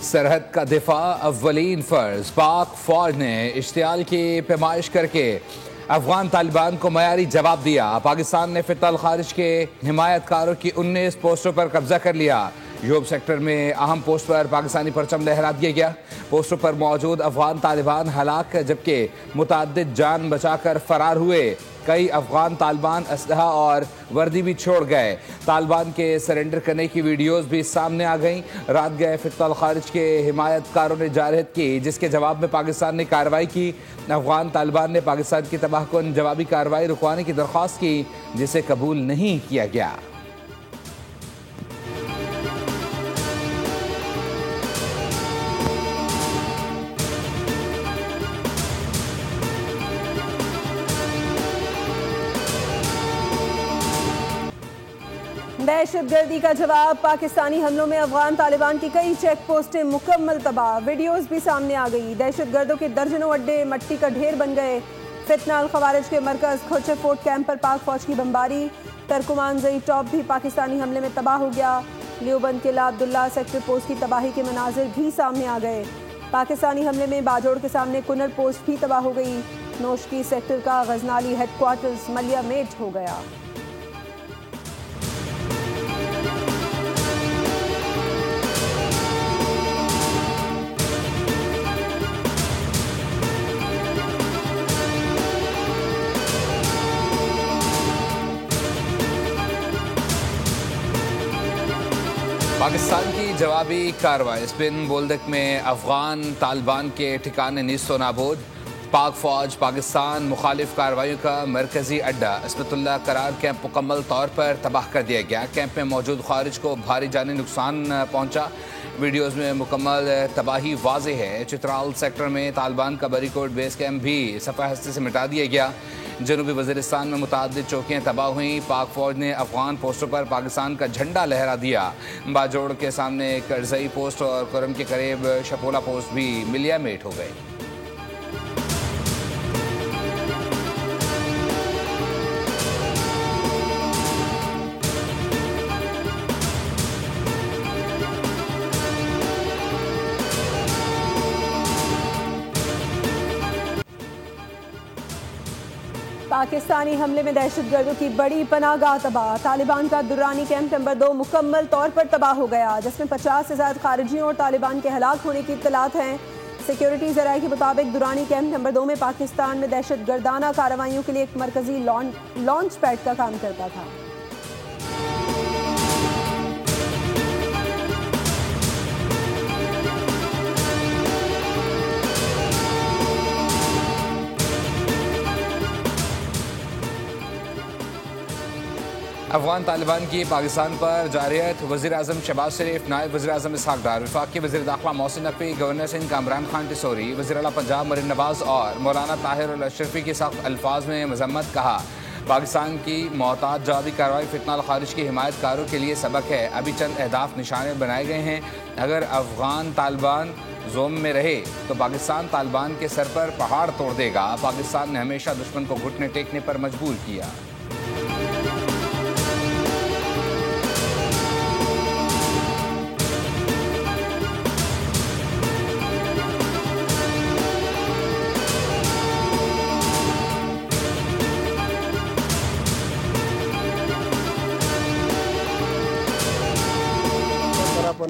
सरहद का दिफा अव्वलीन फर्ज। पाक फौज ने इश्तियाल की पैमाइश करके अफगान तालिबान को मयारी जवाब दिया। पाकिस्तान ने फितल खारिज के हिमायतकारों की 19 पोस्टों पर कब्जा कर लिया। योब सेक्टर में अहम पोस्ट पर पाकिस्तानी परचम लहरा दिया गया। पोस्टों पर मौजूद अफगान तालिबान हलाक जबकि मुतअद्दिद जान बचाकर फरार हुए। कई अफगान तालिबान असलहा और वर्दी भी छोड़ गए। तालिबान के सरेंडर करने की वीडियोस भी सामने आ गईं। रात गए फितल खारिज के हिमायतकारों ने जारहत की, जिसके जवाब में पाकिस्तान ने कार्रवाई की। अफगान तालिबान ने पाकिस्तान की तबाहकुन जवाबी कार्रवाई रुकवाने की दरख्वास्त की, जिसे कबूल नहीं किया गया। दहशतगर्दी का जवाब। पाकिस्तानी हमलों में अफगान तालिबान की कई चेक पोस्टें मुकम्मल तबाह। वीडियोस भी सामने आ गई। दहशतगर्दों के दर्जनों अड्डे मट्टी का ढेर बन गए। फितना अल खवारिज के मरकज खोचे फोर्ट कैंप पर पाक फौज की बमबारी। तर्कुमान जई टॉप भी पाकिस्तानी हमले में तबाह हो गया। लियोबंद के ला अब्दुल्ला सेक्टर पोस्ट की तबाही के मनाजिर भी सामने आ गए। पाकिस्तानी हमले में बाजोड़ के सामने कुनर पोस्ट भी तबाह हो गई। नोशकी सेक्टर का गजनाली हेडक्वार्टर्स मलिया मेट हो गया। पाकिस्तान की जवाबी कार्रवाई। स्पिन बोल्दक में अफगान तालिबान के ठिकाने नीस्तो नाबूद। पाक फौज पाकिस्तान मुखालिफ कार्रवाइयों का मरकजी अड्डा इस्मतुल्लाह करार कैंप मुकम्मल तौर पर तबाह कर दिया गया। कैंप में मौजूद खारिज को भारी जानी नुकसान पहुंचा। वीडियोज़ में मुकम्मल तबाही वाज़ेह है। चित्राल सेक्टर में तालिबान का बरीकोट बेस कैंप भी सफ़ा हस्ती से मिटा दिया गया। जनूबी वज़ीरिस्तान में मुतअद्दिद चौकियाँ तबाह हुई। पाक फौज ने अफगान पोस्टों पर पाकिस्तान का झंडा लहरा दिया। बाजोड़ के सामने करजई पोस्ट और कुरम के करीब शपोला पोस्ट भी मिलिया मेट हो गई। पाकिस्तानी हमले में दहशतगर्दों की बड़ी पनाहगाह तबाह। तालिबान का दुर्रानी कैंप नंबर 2 मुकम्मल तौर पर तबाह हो गया, जिसमें 50 से ज़्यादा खारिजियों और तालिबान के हलाक होने की इत्तलात हैं। सिक्योरिटी ज़राए के मुताबिक दुरानी कैंप नंबर 2 में पाकिस्तान में दहशतगर्दाना कार्रवाइयों के लिए एक मरकजी लॉन्च पैड का काम करता था। अफगान तालिबान की पाकिस्तान पर जारियत। वज़ीर आज़म शहबाज शरीफ, नायब वज़ीर आज़म इसहाक़ डार, वफाकी वज़ीर दाखिला मोहसिन नकवी, गवर्नर सिंध कामरान खान टिसोरी, वज़ीर आला पंजाब मरीन नवाज़ और मौलाना ताहिर अल अशरफी के सख्त अल्फाज में मजम्मत। कहा, पाकिस्तान की मोहतात जवाबी कार्रवाई फितना अल खारिज की हिमायतकारों के लिए सबक है। अभी चंद अहदाफ निशाने बनाए गए हैं। अगर अफगान तालिबान जोम में रहे तो पाकिस्तान तालिबान के सर पर पहाड़ तोड़ देगा। पाकिस्तान ने हमेशा दुश्मन को घुटने टेकने पर मजबूर किया।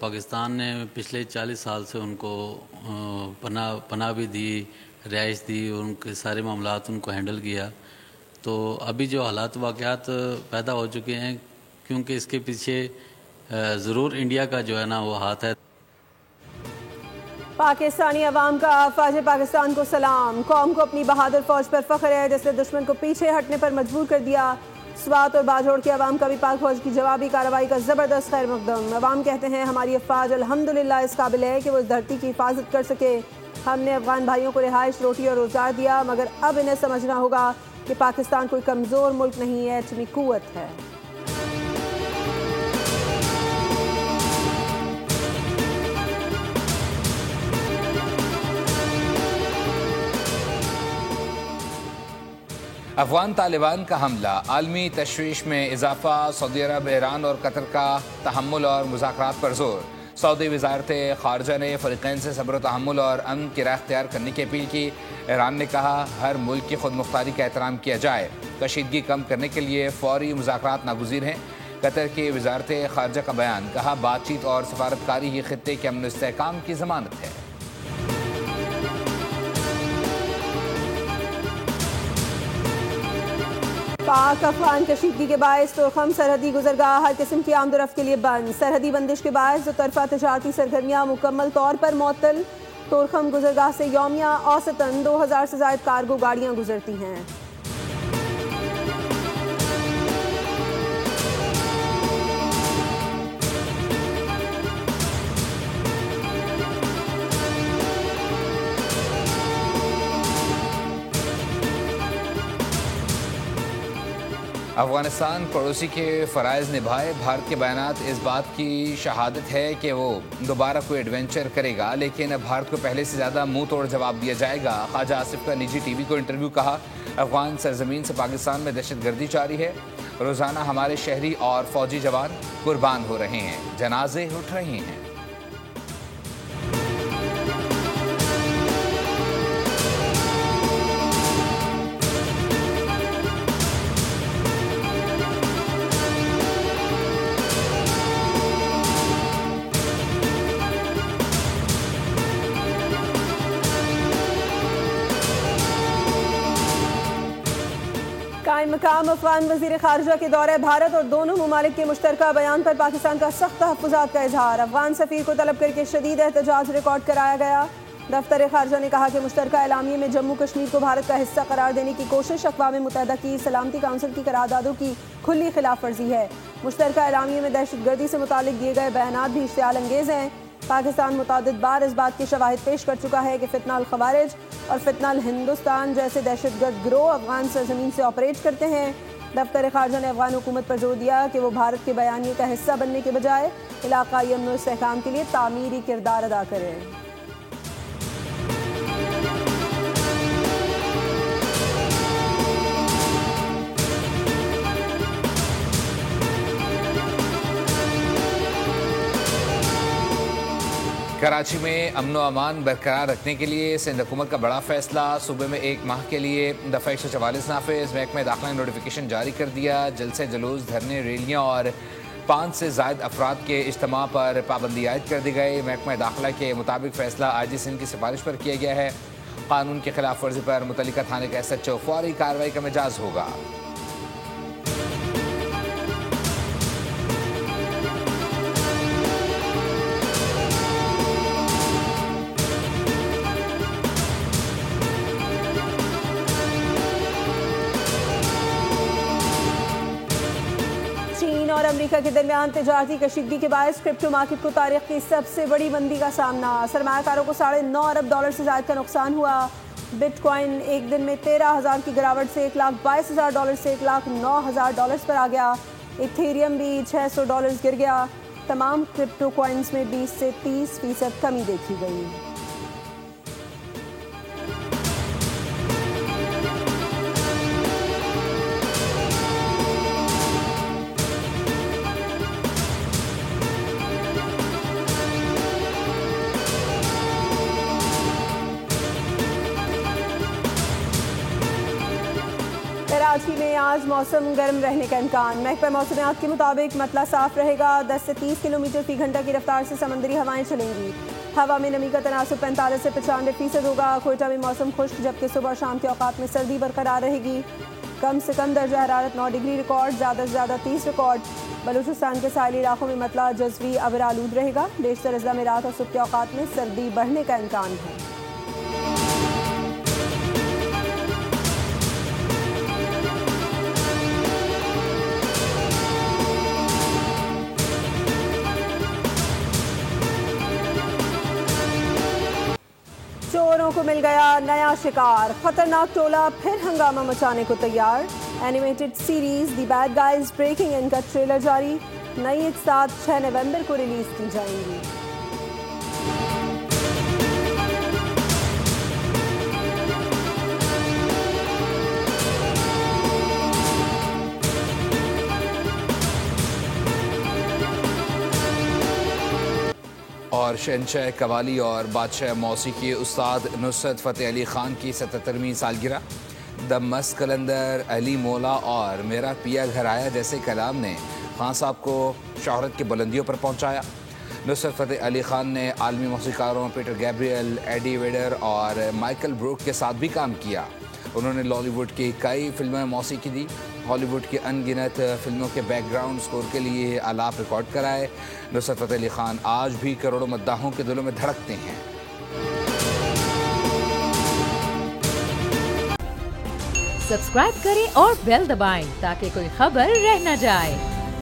पाकिस्तान ने पिछले 40 साल से उनको पनाह भी दी, रिहाइश दी, उनके सारे मामलात उनको हैंडल किया। तो अभी जो हालात वाक़यात पैदा हो चुके हैं, क्योंकि इसके पीछे ज़रूर इंडिया का जो है ना वो हाथ है। पाकिस्तानी अवाम का फ़ौज पाकिस्तान को सलाम। कौम को अपनी बहादुर फ़ौज पर फ़ख्र है, जिसने दुश्मन को पीछे हटने पर मजबूर कर दिया। स्वात और बाजोड़ के अवाम का भी पाक फौज की जवाबी कार्रवाई का ज़बरदस्त खैर मकदम। अवाम कहते हैं हमारी अफवाज अल्हम्दुलिल्लाह इस काबिल है कि वो इस धरती की हिफाजत कर सके। हमने अफगान भाइयों को रिहाइश, रोटी और रोजगार दिया, मगर अब इन्हें समझना होगा कि पाकिस्तान कोई कमज़ोर मुल्क नहीं है, एटमी कुव्वत है। अफगान तालिबान का हमला आलमी तशवीश में इजाफा, सऊदी अरब, ईरान और कतर का तहम्मुल और मुज़ाकरात पर जोर। सऊदी वज़ारत ख़ारजा ने फ़रीक़ैन से सब्र, तहम्मुल और अमन की राह इख्तियार करने की अपील की। ईरान ने कहा हर मुल्क की खुद मुख्तारी का एहतराम किया जाए, कशीदगी कम करने के लिए फ़ौरी मुज़ाकरात नागुज़ीर हैं। कतर की वज़ारत ख़ारजा का बयान, कहा बातचीत और सफारतकारी ही ख़ित्ते के अमन इस्तेहकाम की ज़मानत है। पाक अफगान कशीदगी के बायस तोरखम सरहदी गुजरगाह हर किस्म की आमदोरफ्त के लिए बंद। सरहदी बंदिश के बायस दो तरफा तजारती सरगर्मियाँ मुकम्मल तौर पर मुअत्तल। तोरखम गुजरगाह से यौमिया औसतन 2000 से ज़ायद कार्गो गाड़ियाँ गुजरती हैं। अफगानिस्तान पड़ोसी के फ़राइज़ निभाए। भारत के बयानात इस बात की शहादत है कि वो दोबारा कोई एडवेंचर करेगा, लेकिन भारत को पहले से ज़्यादा मुंह तोड़ जवाब दिया जाएगा। ख्वाजा आसिफ का निजी टीवी को इंटरव्यू, कहा अफगान सरजमीन से पाकिस्तान में दहशतगर्दी जारी है, रोज़ाना हमारे शहरी और फौजी जवान कुर्बान हो रहे हैं, जनाजे उठ रहे हैं। कायम मकाम अफगान वज़ीर ख़ारजा के दौरे भारत और दोनों ममालिक के मुश्तरका बयान पर पाकिस्तान का सख्त तहफ़्फ़ुज़ात का इजहार। अफगान सफ़ीर को तलब करके शदीद एहतजाज रिकॉर्ड कराया गया। दफ्तर ख़ारजा ने कहा कि मुश्तरका एलामिये में जम्मू कश्मीर को भारत का हिस्सा करार देने की कोशिश अक़वाम मुत्तहिदा की सलामती काउंसिल की करारदादों की खुली खिलाफ वर्जी है। मुश्तरका एलामिये में दहशतगर्दी से मुतालिक दिए गए बयानात भी इश्तियाल अंगेज़ हैं। पाकिस्तान मुतादिद बार इस बात के शवाहिद पेश कर चुका है कि फितनाल खवारिज और फितनाल हिंदुस्तान जैसे दहशतगर्द गिरोह अफगान सरजमीन से ऑपरेट करते हैं। दफ्तर ख़ारजा ने अफगान हुकूमत पर जोर दिया कि वो भारत के बयानिए का हिस्सा बनने के बजाय इलाक़ाई अमन और इस्तेहकाम के लिए तामीरी किरदार अदा करें। कराची में अमन व अमान बरकरार रखने के लिए सिंध हुकूमत का बड़ा फैसला। सूबे में 1 माह के लिए दफ़ा 144 नाफिज। महकमा दाखिला ने नोटिफिकेशन जारी कर दिया। जलसे, जुलूस, धरने, रैलियाँ और 5 से ज़ायद अफराद के इज्तिमा पर पाबंदी आयद कर दी गई। महकमा दाखिला के मुताबिक फ़ैसला IG सिंध की सिफारिश पर किया गया है। कानून की खिलाफ वर्जी पर मुतल्लिका थाने का SHO फौरी कार्रवाई का मिजाज होगा। और अमेरिका के दरमियान तजारती कशीदगी के बायस क्रिप्टो मार्केट को तारीख की सबसे बड़ी मंदी का सामना। सरमायाकारों को $9.5 अरब से ज़ायद का नुकसान हुआ। बिटकॉइन एक दिन में 13,000 की गिरावट से $1,22,000 से $1,09,000 पर आ गया। इथेरियम भी $600 गिर गया। तमाम क्रिप्टो कॉइन्स में 20 से 30% कमी देखी गई। कराची में आज मौसम गर्म रहने का इम्कान। महकमा मौसमियात के मुताबिक मतला साफ रहेगा। 10 से 30 किलोमीटर फी घंटा की रफ्तार से समंदरी हवाएं चलेंगी। हवा में नमी का तनासुब 45 से 95% होगा। कोयटा में मौसम खुश्क, जबकि सुबह और शाम के औकात में सर्दी बरकरार रहेगी। कम से कम दर्जा हरारत 9 डिग्री रिकॉर्ड, ज़्यादा से ज़्यादा 30 रिकॉर्ड। बलूचिस्तान के साहिली इलाकों में मतला जज़वी अबर आलूद रहेगा। बेशतर अजला में रात और सुबह के औकात में सर्दी बढ़ने का इम्कान है। चोर को मिल गया नया शिकार, खतरनाक टोला फिर हंगामा मचाने को तैयार। Animated series the bad guys breaking in का ट्रेलर जारी, नई एक साथ 6 नवंबर को रिलीज की जाएंगी। और शहंशाह कवाली और बादशाह मौसीकी उस्ताद नुसरत फ़तेह अली ख़ान की 77वीं सालगिरह। द मस्त कलंदर, अली मौला और मेरा पिया घर आया जैसे कलाम ने खान साहब को शोहरत की बुलंदियों पर पहुंचाया। नुसरत फ़तेह अली ख़ान ने आलमी मौसीकारों पीटर गैब्रियल, एडी वेडर और माइकल ब्रूक के साथ भी काम किया। उन्होंने लॉलीवुड की कई फिल्में मौसीकी दी, हॉलीवुड की अनगिनत फिल्मों के बैकग्राउंड स्कोर के लिए आलाप रिकॉर्ड कराए। नुसरत फ़तेह अली ख़ान आज भी करोड़ों मद्दाहों के दिलों में धड़कते हैं। सब्सक्राइब करें और बेल दबाएं ताकि कोई खबर रह न जाए।